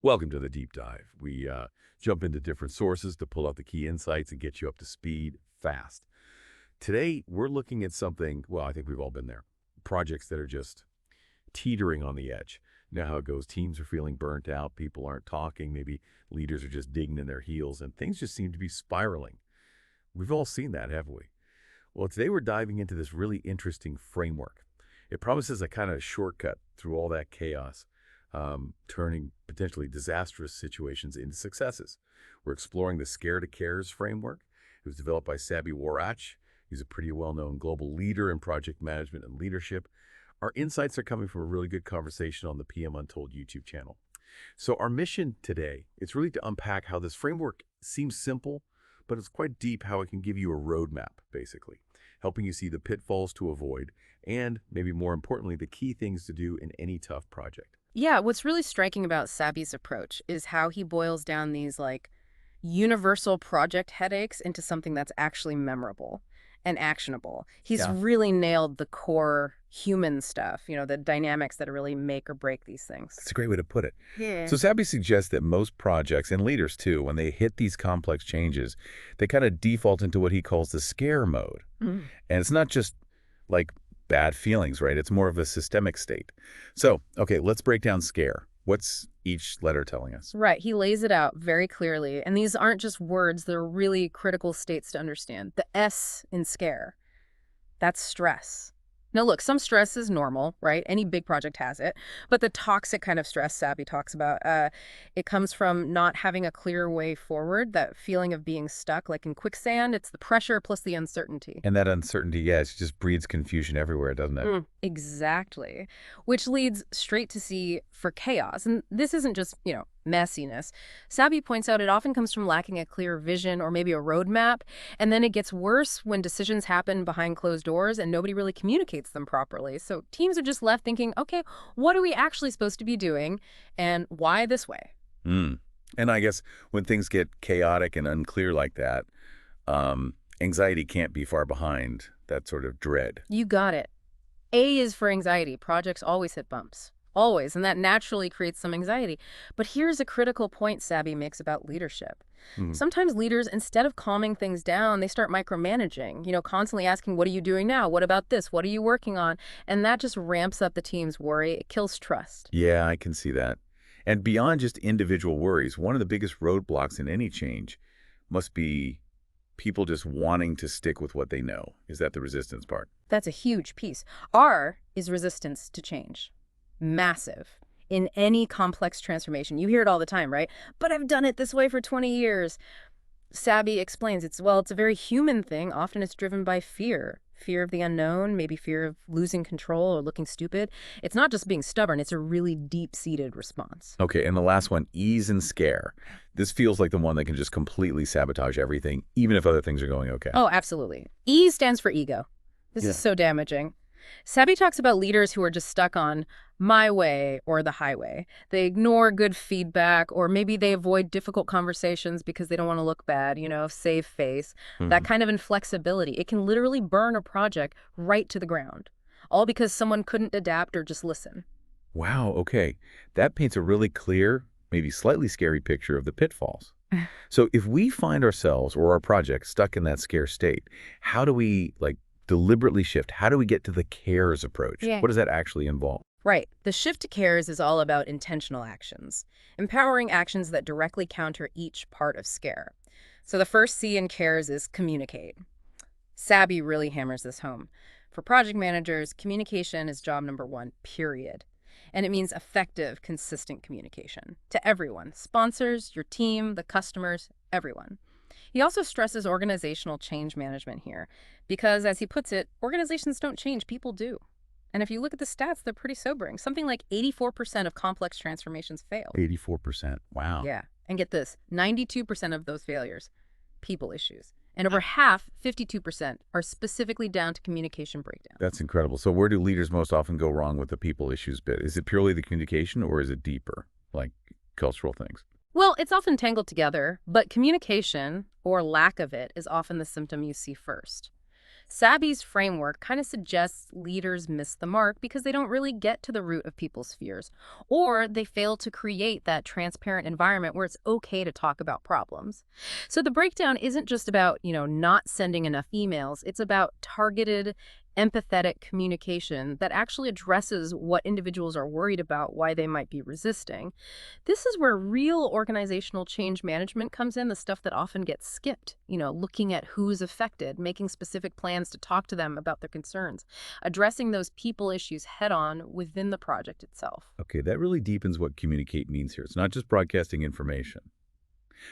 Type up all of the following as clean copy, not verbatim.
Welcome to the deep dive. We jump into different sources to pull out the key insights and get you up to speed fast. Today, we're looking at something, well, I think we've all been there. Projects that are just teetering on the edge. You know how it goes. Teams are feeling burnt out. People aren't talking. Maybe leaders are just digging in their heels, and things just seem to be spiraling. We've all seen that, haven't we? Well, today we're diving into this really interesting framework. It promises a kind of shortcut through all that chaos, turning potentially disastrous situations into successes. We're exploring the Scare to Cares framework. It was developed by Saby Waraich. He's a pretty well-known global leader in project management and leadership. Our insights are coming from a really good conversation on the PM Untold YouTube channel. So our mission today is really to unpack how this framework seems simple, but it's quite deep how it can give you a roadmap, basically, helping you see the pitfalls to avoid and, maybe more importantly, the key things to do in any tough project. Yeah, what's really striking about Sabi's approach is how he boils down these universal project headaches into something that's actually memorable and actionable. He's Yeah. really nailed the core human stuff, the dynamics that really make or break these things. That's a great way to put it. Yeah. So Sabi suggests that most projects, and leaders too, when they hit these complex changes, they kind of default into what he calls the scare mode. Mm. And it's not just like bad feelings, right? It's more of a systemic state. So, okay, let's break down scare. What's each letter telling us? Right, he lays it out very clearly. And these aren't just words, they're really critical states to understand. The S in scare, that's stress. Now, look, some stress is normal, right? Any big project has it. But the toxic kind of stress Sabi talks about, it comes from not having a clear way forward, that feeling of being stuck, like in quicksand. It's the pressure plus the uncertainty. And that uncertainty, yes, just breeds confusion everywhere, doesn't it? Exactly. Which leads straight to C for chaos. And this isn't just, messiness. Sabi points out it often comes from lacking a clear vision or maybe a roadmap. And then it gets worse when decisions happen behind closed doors and nobody really communicates them properly. So teams are just left thinking, okay, what are we actually supposed to be doing and why this way? Mm. And I guess when things get chaotic and unclear like that, anxiety can't be far behind that sort of dread. You got it. A is for anxiety. Projects always hit bumps. Always. And that naturally creates some anxiety. But here's a critical point Sabi makes about leadership. Mm. Sometimes leaders, instead of calming things down, they start micromanaging, constantly asking, what are you doing now? What about this? What are you working on? And that just ramps up the team's worry. It kills trust. Yeah, I can see that. And beyond just individual worries, one of the biggest roadblocks in any change must be people just wanting to stick with what they know. Is that the resistance part? That's a huge piece. R is resistance to change. Massive. In any complex transformation. You hear it all the time, right? But I've done it this way for 20 years. Sabi explains it's a very human thing. Often it's driven by fear. Fear of the unknown, maybe fear of losing control or looking stupid. It's not just being stubborn, it's a really deep-seated response. Okay, and the last one, ease and scare. This feels like the one that can just completely sabotage everything, even if other things are going okay. Oh, absolutely. E stands for ego. This is so damaging. Sabi talks about leaders who are just stuck on my way or the highway. They ignore good feedback, or maybe they avoid difficult conversations because they don't want to look bad, save face. That kind of inflexibility, it can literally burn a project right to the ground, all because someone couldn't adapt or just listen. Wow, okay. That paints a really clear, maybe slightly scary picture of the pitfalls. So if we find ourselves or our project stuck in that scare state, how do we deliberately shift? How do we get to the cares approach? Yeah. What does that actually involve? Right. The shift to cares is all about intentional actions, empowering actions that directly counter each part of scare. So the first C in cares is communicate. Sabi really hammers this home. For project managers, communication is job number one, period. And it means effective, consistent communication to everyone, sponsors, your team, the customers, everyone. He also stresses organizational change management here because, as he puts it, organizations don't change, people do. And if you look at the stats, they're pretty sobering. Something like 84% of complex transformations fail. 84%. Wow. Yeah. And get this, 92% of those failures, people issues. And over half, 52%, are specifically down to communication breakdown. That's incredible. So where do leaders most often go wrong with the people issues bit? Is it purely the communication, or is it deeper, like cultural things? Well, it's often tangled together, but communication, or lack of it, is often the symptom you see first. Saby's framework kind of suggests leaders miss the mark because they don't really get to the root of people's fears, or they fail to create that transparent environment where it's okay to talk about problems. So the breakdown isn't just about, not sending enough emails. It's about targeted, empathetic communication that actually addresses what individuals are worried about, why they might be resisting. This is where real organizational change management comes in, the stuff that often gets skipped, looking at who's affected, making specific plans to talk to them about their concerns, addressing those people issues head on within the project itself. Okay, that really deepens what communicate means here. It's not just broadcasting information.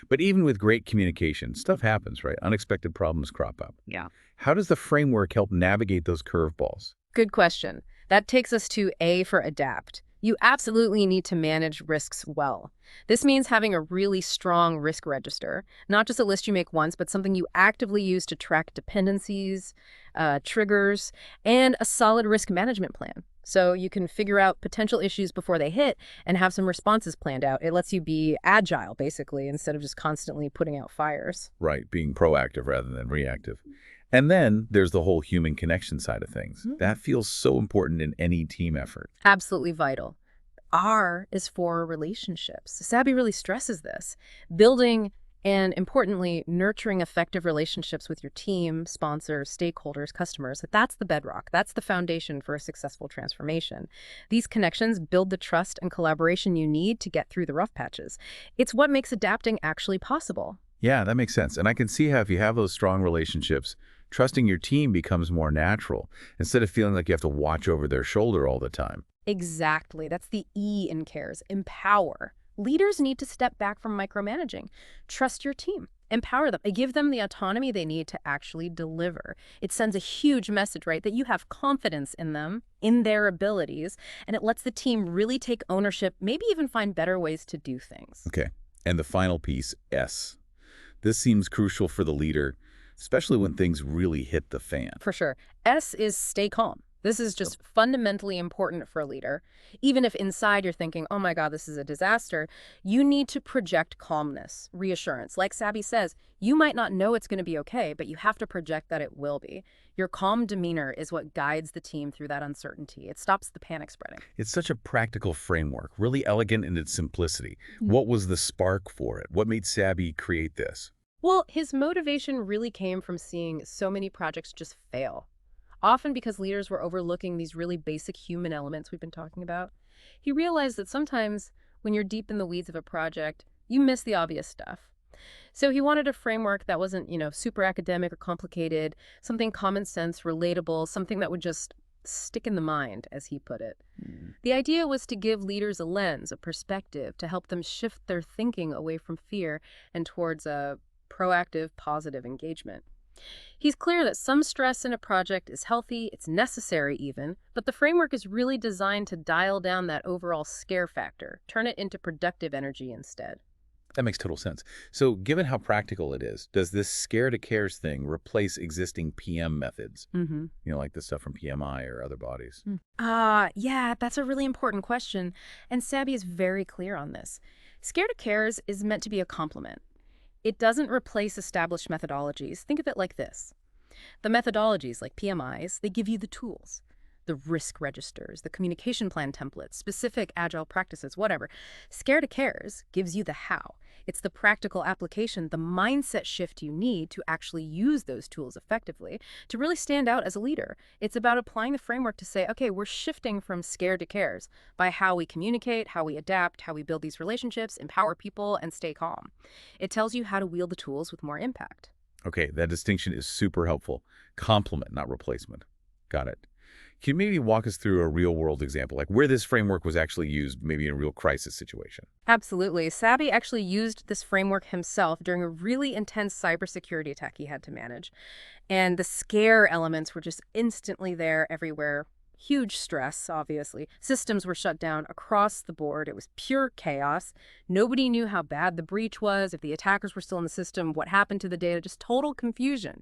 But even with great communication, stuff happens, right? Unexpected problems crop up. Yeah. How does the framework help navigate those curveballs? Good question. That takes us to A for adapt. You absolutely need to manage risks well. This means having a really strong risk register, not just a list you make once, but something you actively use to track dependencies, triggers, and a solid risk management plan. So you can figure out potential issues before they hit and have some responses planned out. It lets you be agile, basically, instead of just constantly putting out fires. Right, being proactive rather than reactive. And then there's the whole human connection side of things. That feels so important in any team effort. Absolutely vital. R is for relationships. Saby really stresses this. Building and, importantly, nurturing effective relationships with your team, sponsors, stakeholders, customers. That's the bedrock. That's the foundation for a successful transformation. These connections build the trust and collaboration you need to get through the rough patches. It's what makes adapting actually possible. Yeah, that makes sense. And I can see how if you have those strong relationships, trusting your team becomes more natural instead of feeling like you have to watch over their shoulder all the time. Exactly. That's the E in CARES. Empower. Leaders need to step back from micromanaging. Trust your team. Empower them. Give them the autonomy they need to actually deliver. It sends a huge message, right, that you have confidence in them, in their abilities, and it lets the team really take ownership, maybe even find better ways to do things. Okay. And the final piece, S. This seems crucial for the leader, especially when things really hit the fan. For sure. S is stay calm. This is just fundamentally important for a leader. Even if inside you're thinking, oh my God, this is a disaster, you need to project calmness, reassurance. Like Saby says, you might not know it's going to be okay, but you have to project that it will be. Your calm demeanor is what guides the team through that uncertainty. It stops the panic spreading. It's such a practical framework, really elegant in its simplicity. What was the spark for it? What made Saby create this? Well, his motivation really came from seeing so many projects just fail. Often because leaders were overlooking these really basic human elements we've been talking about. He realized that sometimes when you're deep in the weeds of a project, you miss the obvious stuff. So he wanted a framework that wasn't, super academic or complicated, something common sense, relatable, something that would just stick in the mind, as he put it. The idea was to give leaders a lens, a perspective, to help them shift their thinking away from fear and towards a proactive, positive engagement. He's clear that some stress in a project is healthy, it's necessary even, but the framework is really designed to dial down that overall scare factor, turn it into productive energy instead. That makes total sense. So given how practical it is, does this scare to cares thing replace existing PM methods? Like the stuff from PMI or other bodies? Yeah, that's a really important question. And Saby is very clear on this. Scare to cares is meant to be a complement. It doesn't replace established methodologies. Think of it like this. The methodologies, like PMIs, they give you the tools, the risk registers, the communication plan templates, specific agile practices, whatever. Scare to cares gives you the how. It's the practical application, the mindset shift you need to actually use those tools effectively to really stand out as a leader. It's about applying the framework to say, okay, we're shifting from scare to cares by how we communicate, how we adapt, how we build these relationships, empower people, and stay calm. It tells you how to wield the tools with more impact. Okay, that distinction is super helpful. Complement, not replacement. Got it. Can you maybe walk us through a real-world example, like where this framework was actually used, maybe in a real crisis situation? Absolutely. Saby actually used this framework himself during a really intense cybersecurity attack he had to manage. And the scare elements were just instantly there everywhere. Huge stress, obviously. Systems were shut down across the board. It was pure chaos. Nobody knew how bad the breach was, if the attackers were still in the system, what happened to the data, just total confusion.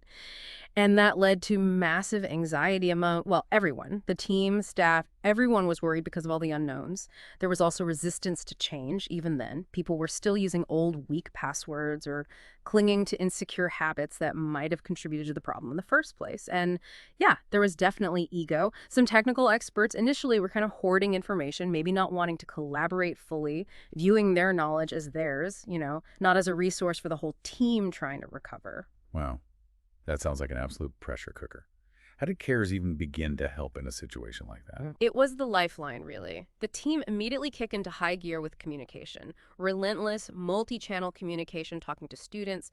And that led to massive anxiety among, well, everyone. The team, staff, everyone was worried because of all the unknowns. There was also resistance to change, even then. People were still using old, weak passwords or clinging to insecure habits that might have contributed to the problem in the first place. And yeah, there was definitely ego. Some technical experts initially were kind of hoarding information, maybe not wanting to collaborate fully, viewing their knowledge as theirs, not as a resource for the whole team trying to recover. Wow. That sounds like an absolute pressure cooker. How did CARES even begin to help in a situation like that? It was the lifeline, really. The team immediately kicked into high gear with communication. Relentless, multi-channel communication, talking to students,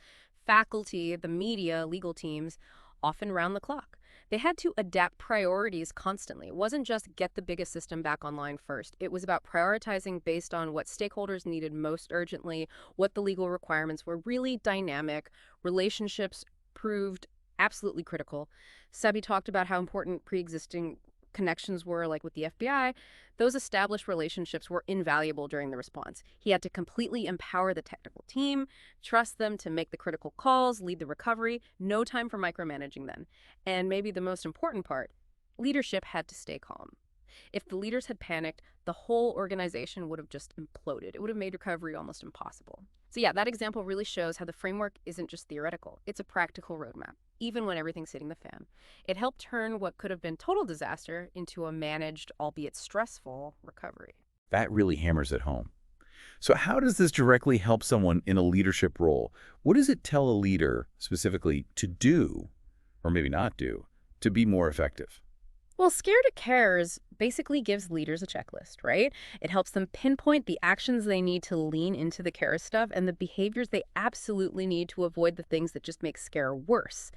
faculty, the media, legal teams, often round the clock. They had to adapt priorities constantly. It wasn't just get the biggest system back online first. It was about prioritizing based on what stakeholders needed most urgently, what the legal requirements were. Really dynamic. Relationships proved absolutely critical. Saby talked about how important pre-existing connections were, like with the FBI. Those established relationships were invaluable during the response. He had to completely empower the technical team, trust them to make the critical calls, lead the recovery. No time for micromanaging then. And maybe the most important part, leadership had to stay calm. If the leaders had panicked, the whole organization would have just imploded. It would have made recovery almost impossible. So yeah, that example really shows how the framework isn't just theoretical. It's a practical roadmap, even when everything's hitting the fan. It helped turn what could have been total disaster into a managed, albeit stressful, recovery. That really hammers it home. So how does this directly help someone in a leadership role? What does it tell a leader specifically to do, or maybe not do, to be more effective? Well, Scared to Cares basically gives leaders a checklist, right? It helps them pinpoint the actions they need to lean into the care stuff and the behaviors they absolutely need to avoid the things that just make scare worse.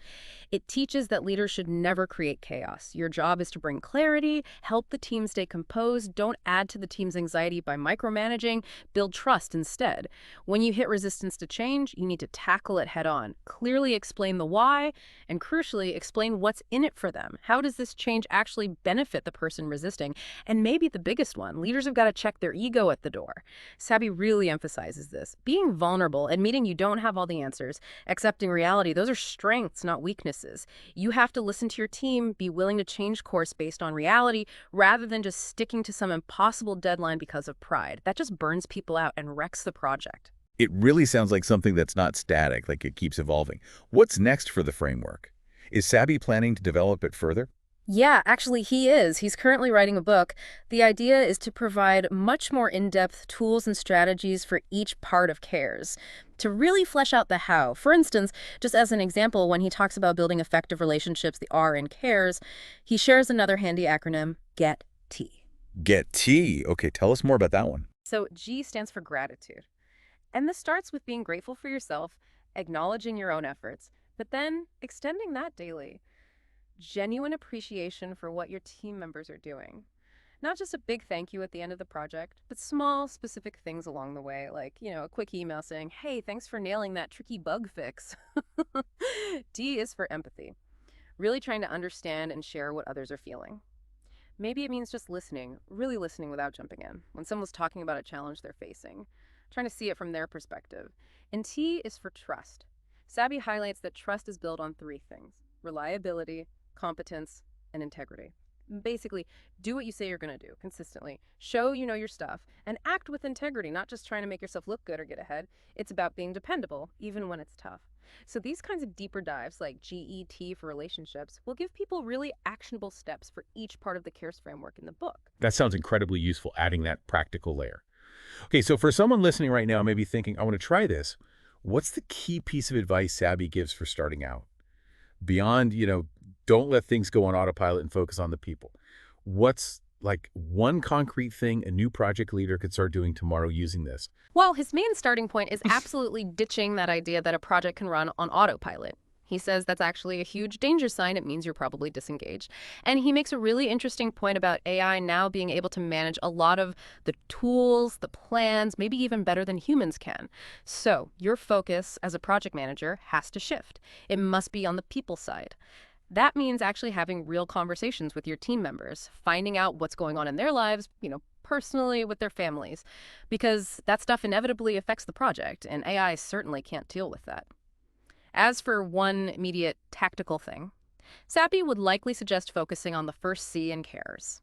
It teaches that leaders should never create chaos. Your job is to bring clarity, help the team stay composed, don't add to the team's anxiety by micromanaging, build trust instead. When you hit resistance to change, you need to tackle it head on, clearly explain the why, and crucially, explain what's in it for them. How does this change actually benefit the person resisting? And maybe the biggest one, leaders have got to check their ego at the door. Saby really emphasizes this. Being vulnerable, admitting you don't have all the answers, accepting reality, those are strengths, not weaknesses. You have to listen to your team, be willing to change course based on reality, rather than just sticking to some impossible deadline because of pride. That just burns people out and wrecks the project. It really sounds like something that's not static, like it keeps evolving. What's next for the framework? Is Saby planning to develop it further? Yeah, actually he is. He's currently writing a book. The idea is to provide much more in-depth tools and strategies for each part of CARES, to really flesh out the how. For instance, just as an example, when he talks about building effective relationships, the R in CARES, he shares another handy acronym, GET T. Get T. Okay, tell us more about that one. So G stands for gratitude. And this starts with being grateful for yourself, acknowledging your own efforts, but then extending that daily. Genuine appreciation for what your team members are doing. Not just a big thank you at the end of the project, but small, specific things along the way, like, a quick email saying, hey, thanks for nailing that tricky bug fix. D is for empathy. Really trying to understand and share what others are feeling. Maybe it means just listening, really listening without jumping in. When someone's talking about a challenge they're facing, trying to see it from their perspective. And T is for trust. Saby highlights that trust is built on three things: reliability, competence, and integrity. Basically, do what you say you're going to do consistently. Show you know your stuff and act with integrity, not just trying to make yourself look good or get ahead. It's about being dependable, even when it's tough. So these kinds of deeper dives, like GET for relationships, will give people really actionable steps for each part of the CARES framework in the book. That sounds incredibly useful, adding that practical layer. Okay, so for someone listening right now, maybe thinking, I want to try this, what's the key piece of advice Saby gives for starting out? Beyond, don't let things go on autopilot and focus on the people. What's like one concrete thing a new project leader could start doing tomorrow using this? Well, his main starting point is absolutely ditching that idea that a project can run on autopilot. He says that's actually a huge danger sign. It means you're probably disengaged. And he makes a really interesting point about AI now being able to manage a lot of the tools, the plans, maybe even better than humans can. So your focus as a project manager has to shift. It must be on the people side. That means actually having real conversations with your team members, finding out what's going on in their lives, personally with their families, because that stuff inevitably affects the project, and AI certainly can't deal with that. As for one immediate tactical thing, Sappy would likely suggest focusing on the first C in CARES.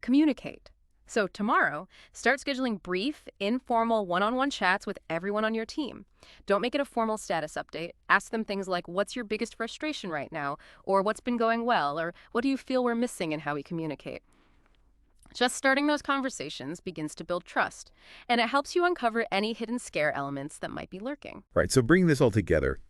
Communicate. So tomorrow, start scheduling brief, informal one-on-one chats with everyone on your team. Don't make it a formal status update. Ask them things like, what's your biggest frustration right now? Or what's been going well? Or what do you feel we're missing in how we communicate? Just starting those conversations begins to build trust, and it helps you uncover any hidden scare elements that might be lurking. Right, so bringing this all together,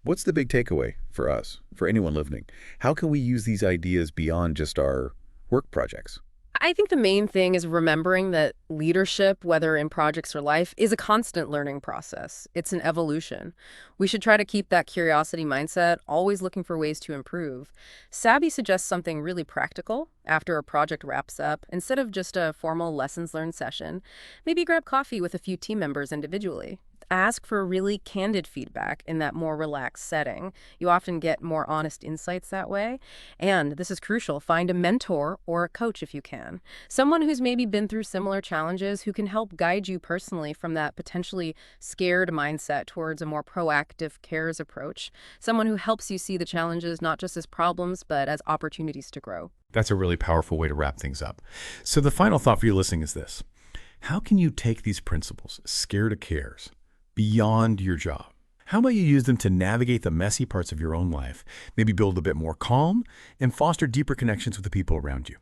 what's the big takeaway for us, for anyone listening? How can we use these ideas beyond just our work projects? I think the main thing is remembering that leadership, whether in projects or life, is a constant learning process. It's an evolution. We should try to keep that curiosity mindset, always looking for ways to improve. Sabi suggests something really practical after a project wraps up. Instead of just a formal lessons learned session, maybe grab coffee with a few team members individually. Ask for really candid feedback in that more relaxed setting. You often get more honest insights that way. And this is crucial, find a mentor or a coach if you can. Someone who's maybe been through similar challenges who can help guide you personally from that potentially scared mindset towards a more proactive cares approach. Someone who helps you see the challenges not just as problems, but as opportunities to grow. That's a really powerful way to wrap things up. So the final thought for you listening is this. How can you take these principles, Scare to Cares, beyond your job? How about you use them to navigate the messy parts of your own life, maybe build a bit more calm, and foster deeper connections with the people around you?